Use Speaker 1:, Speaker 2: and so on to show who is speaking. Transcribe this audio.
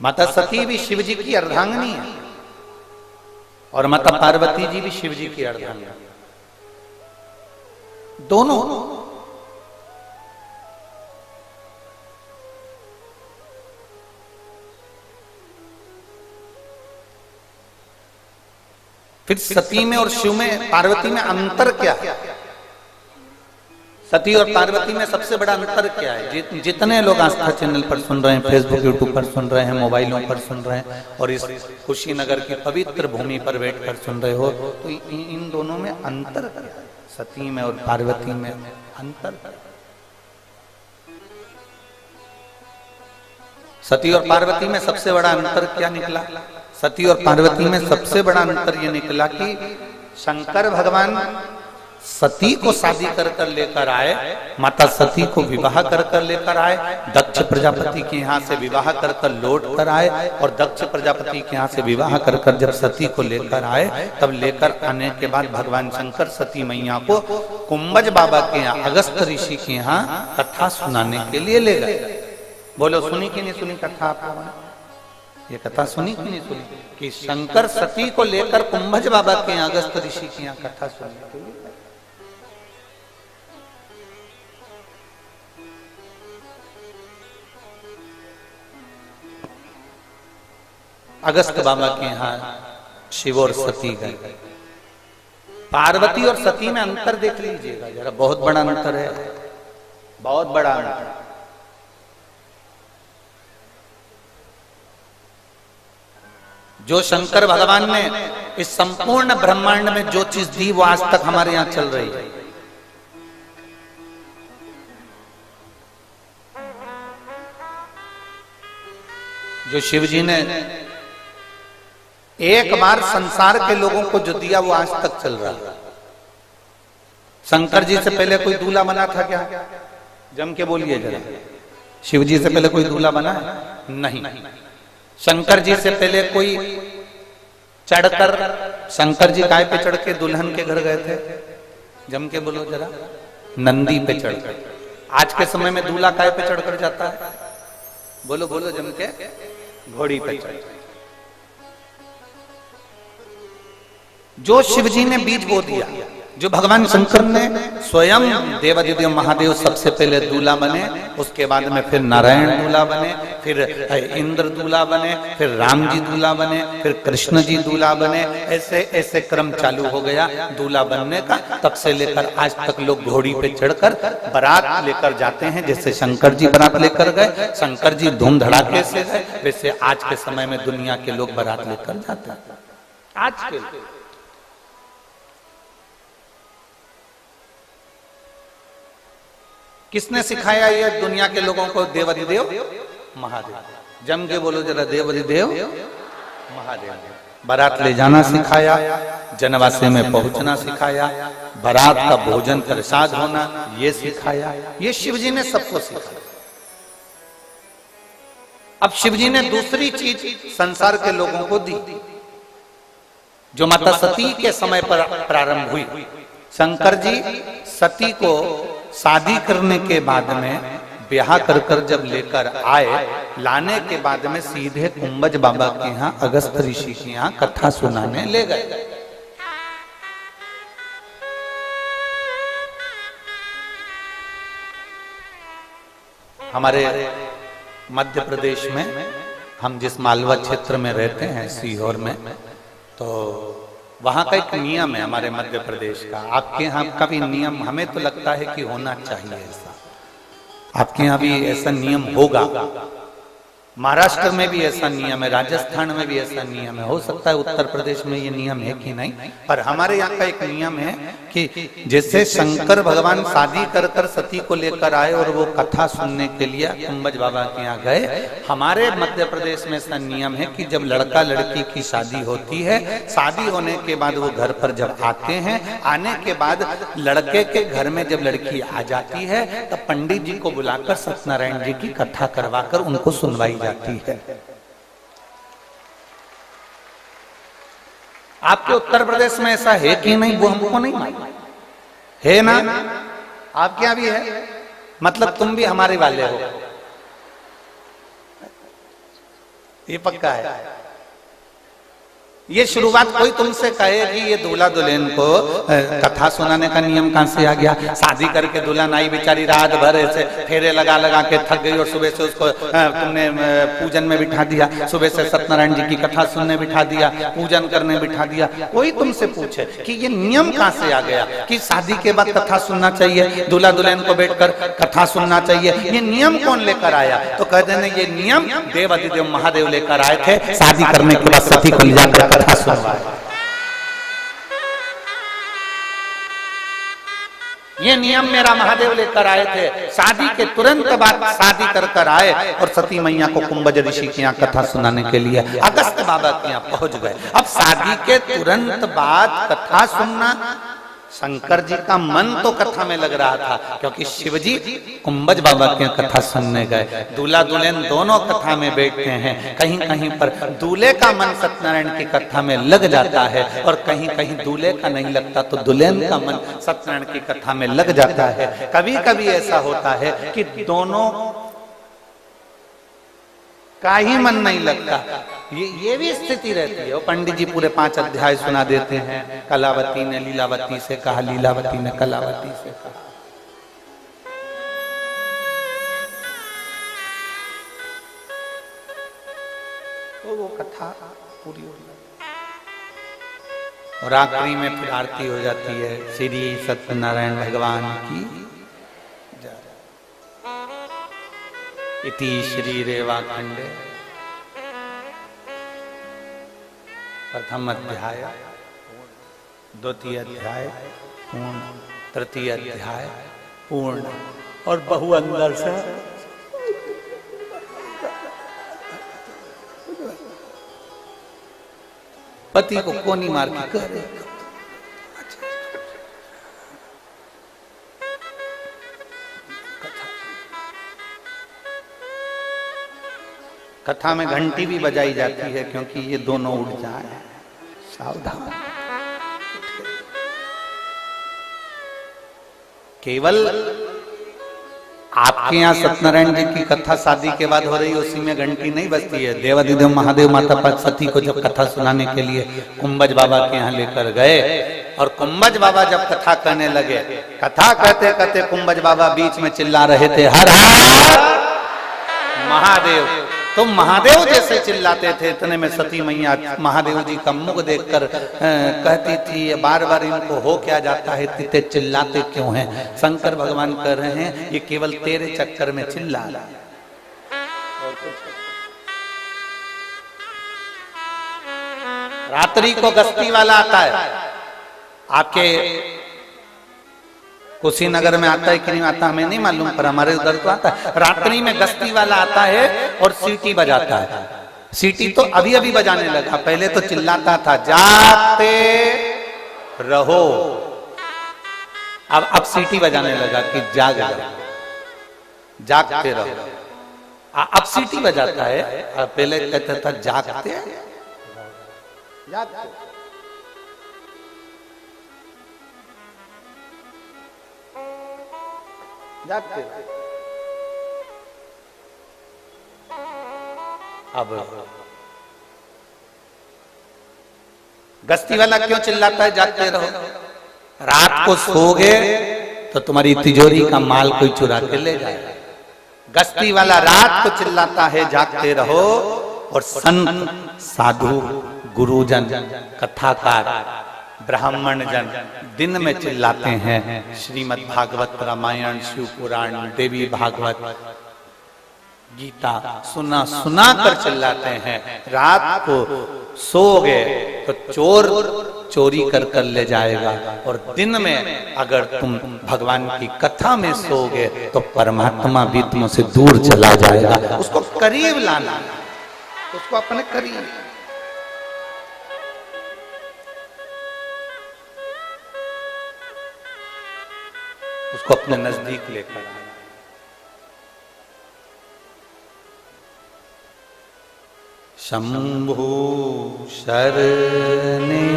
Speaker 1: माता सती भी शिव जी की अर्धांगिनी है और माता पार्वती जी भी शिव जी की अर्धांगिनी, दोनों। फिर सती में और शिव में, पार्वती में अंतर क्या है? सती और पार्वती में सबसे बड़ा अंतर क्या है? जितने लोग आस्था चैनल पर सुन रहे हैं, फेसबुक यूट्यूब पर सुन रहे हैं, मोबाइलों पर सुन रहे हैं और इस कुशीनगर की पवित्र भूमि पर बैठकर सुन रहे हो, तो इन दोनों में अंतर क्या है? सती में और पार्वती में अंतर। सती और पार्वती में सबसे बड़ा अंतर क्या निकला? सती और पार्वती में सबसे बड़ा अंतर यह निकला कि शंकर भगवान सती को शादी कर कर लेकर आए, माता सती को विवाह कर कर लेकर आए, दक्ष प्रजापति के यहाँ से विवाह कर कर लौट कर आए और दक्ष प्रजापति के यहाँ से विवाह कर कर जब सती को लेकर आए, तब लेकर आने के बाद भगवान शंकर सती मैया को कुंभज बाबा के यहाँ, अगस्त ऋषि के यहाँ कथा सुनाने के लिए ले गए। बोलो, सुनी कि नहीं सुनी कथा आपने? ये कथा सुनी कि नहीं सुनी कि शंकर सती को लेकर कुंभज बाबा के यहाँ, अगस्त ऋषि के यहाँ कथा सुनने के लिए। अगस्त बाबा के यहाँ शिव और सती गए। पार्वती और सती में अंतर देख लीजिएगा जरा, बहुत बड़ा अंतर है, बहुत बड़ा अंतर। जो शंकर भगवान ने इस संपूर्ण ब्रह्मांड में जो चीज दी वो आज तक हमारे यहां चल रही है। जो शिव जी ने एक बार संसार के लोगों को जो दिया वो आज तक चल रहा है। शंकर जी से पहले कोई दूल्हा बना था क्या? जम के बोलिए जरा। शिव जी से पहले कोई दूल्हा बना है? नहीं। शंकर जी से पहले कोई चढ़कर, शंकर जी काय पे चढ़ के दुल्हन के घर गए थे? जम के बोलो जरा। नंदी पे चढ़कर। आज के समय में दूल्हा काय पे चढ़कर जाता है? बोलो बोलो जम के। घोड़ी पे चढ़। जो शिव जी ने बीज बो दिया, जो भगवान शंकर ने स्वयं देवादिदेव महादेव सबसे पहले दूल्हा बने, उसके बाद में फिर नारायण दूल्हा बने, फिर इंद्र दूल्हा बने, फिर राम जी दूल्हा बने, फिर कृष्ण जी दूल्हा बने, ऐसे ऐसे क्रम चालू हो गया दूल्हा बनने का। तब से लेकर आज तक लोग घोड़ी पे चढ़कर बारात लेकर जाते हैं। जैसे शंकर जी बारात लेकर गए, शंकर जी धूम धड़ाके से गए, वैसे आज के समय में दुनिया के लोग बारात लेकर जाते हैं। आज के किसने सिखाया ये दुनिया के लोगों को? देवादिदेव महादेव। जम के बोलो जरा, देवादिदेव महादेव। बारात ले जाना सिखाया, जनवासे में पहुंचना सिखाया, बारात का भोजन प्रसाद होना ये सिखाया। ये शिव जी ने सबको सिखाया। अब शिव जी ने दूसरी चीज संसार के लोगों को दी, जो माता सती के समय पर प्रारंभ हुई। शंकर जी सती को शादी करने के बाद में ब्याह कर कर जब लेकर आए, लाने के बाद में सीधे कुंभज बाबा के यहाँ, अगस्त ऋषि के यहाँ कथा सुनाने ले गए। हमारे मध्य प्रदेश में, हम जिस मालवा क्षेत्र में रहते हैं सीहोर में, तो वहां का एक नियम है हमारे मध्य प्रदेश का। आपके यहाँ का भी नियम हमें तो लगता है कि होना चाहिए ऐसा। आपके यहाँ भी ऐसा नियम होगा। महाराष्ट्र में भी ऐसा नियम है, राजस्थान में भी ऐसा नियम है। हो सकता है उत्तर प्रदेश में ये नियम है कि नहीं, पर हमारे यहाँ का एक नियम है कि जैसे शंकर भगवान शादी कर कर सती को लेकर आए और वो कथा सुनने के लिए कुंभज बाबा के यहाँ गए, हमारे मध्य प्रदेश में ऐसा नियम है कि जब लड़का लड़की की शादी होती है, शादी होने के बाद वो घर पर जब आते हैं, आने के बाद लड़के के घर में जब लड़की आ जाती है, तब पंडित जी को बुलाकर सत्यनारायण जी की कथा करवाकर उनको सुनवाई जाती है। आपके उत्तर प्रदेश में ऐसा है कि नहीं वो हमको नहीं मालूम, है ना? आपके यहां भी है, मतलब तुम भी हमारे वाले हो। ये पक्का है। ये शुरुआत कोई तुमसे कहे कि ये दूल्हा दुल्हन को कथा सुनाने का नियम कहां से आ गया? शादी करके दुल्हन आई बेचारी रात भर ऐसे फेरे लगा लगा के थक गई और सुबह से उसको तुमने पूजन में बिठा दिया, सुबह से सत्यनारायण जी की कथा सुनने बिठा दिया, पूजन करने बिठा दिया। कोई तुमसे पूछे कि ये नियम कहां से आ गया कि शादी के बाद कथा सुनना चाहिए, दूल्हा दुल्हन को बैठकर कथा सुनना चाहिए, ये नियम कौन लेकर आया? तो कह देने ये नियम देवाधिदेव महादेव लेकर आए थे। शादी करने के बाद सती को ले जाकर कथा सुनवाए। ये नियम मेरा महादेव लेकर आए थे। शादी के तुरंत बाद शादी कर आए और सती मैया को कुंभज ऋषि के यहाँ कथा सुनाने के लिए अगस्त बाबा के यहाँ पहुंच गए। अब शादी के तुरंत बाद कथा सुनना, शंकर जी का मन तो कथा में लग रहा था क्योंकि शिव जी कुंभज बाबा की कथा सुनने गए। दूल्हा दुल्हन दोनों कथा में बैठते हैं। कहीं कहीं पर दूल्हे का मन सत्यनारायण की कथा में लग जाता है और कहीं कहीं दूल्हे का नहीं लगता तो दुल्हन का मन सत्यनारायण की कथा में लग जाता है। कभी कभी ऐसा होता है कि दोनों का ही मन नहीं लगता, ये भी स्थिति रहती है। पंडित जी पूरे 5 अध्याय सुना देते हैं। कलावती ने लीलावती से कहा, लीलावती ने कलावती से कहा। तो वो कथा पूरी हो जाती है और आखिरी में फिर आरती हो जाती है। श्री सत्यनारायण भगवान की जय। इति श्री रेवाखंडे प्रथम अध्याय, द्वितीय अध्याय पूर्ण, तृतीय अध्याय पूर्ण और बहु अंदर से पति को कोनी मार के करे। कथा में घंटी भी बजाई जाती है क्योंकि ये दोनों उठ जाए, सावधान। केवल आपके यहाँ सत्यनारायण जी की कथा शादी के बाद हो रही है, उसी में घंटी नहीं बजती है। देवाधिदेव महादेव माता पार्वती को जब कथा सुनाने के लिए कुंभज बाबा के यहाँ लेकर गए और कुंभज बाबा जब कथा करने लगे, कथा कहते कहते कुंभज बाबा बीच में चिल्ला रहे थे, हर हर महादेव। तो महादेव जैसे चिल्लाते थे इतने में सती मैया महादेव जी का मुख देखकर कहती थी, बार बार इनको हो क्या जाता है, इतने चिल्लाते क्यों हैं? शंकर भगवान कह रहे हैं ये केवल तेरे चक्कर में चिल्ला रहा है। रात्रि को गस्ती वाला आता है, आपके कुशीनगर में आता है कि नहीं आता हमें नहीं मालूम, पर हमारे उधर तो आता है। रात्रि में गस्ती वाला आता है और सीटी बजाता है। सीटी तो अभी अभी बजाने लगा, पहले तो चिल्लाता था जागते रहो, अब सीटी बजाने लगा कि जाग जागते रहो। अब सीटी बजाता है, पहले कहता था जागते जागते। जागते। अब गस्ती वाला क्यों चिल्लाता है जागते रहो? रात को सोगे तो तुम्हारी तिजोरी का माल कोई चुरा के ले जाएगा। गस्ती वाला रात को चिल्लाता है जागते रहो, और संत साधु गुरुजन कथाकार ब्राह्मण जन दिन में चिल्लाते हैं श्रीमद् भागवत रामायण शिव पुराण देवी भागवत गीता सुना सुना कर चिल्लाते हैं। रात को सोओगे तो चोर चोरी कर कर ले जाएगा, और दिन में अगर तुम भगवान की कथा में सोओगे तो परमात्मा भी तुमसे दूर चला जाएगा। उसको करीब लाना, उसको अपने करीब। उसको अपने नजदीक लेकर आना। शंभु शरणे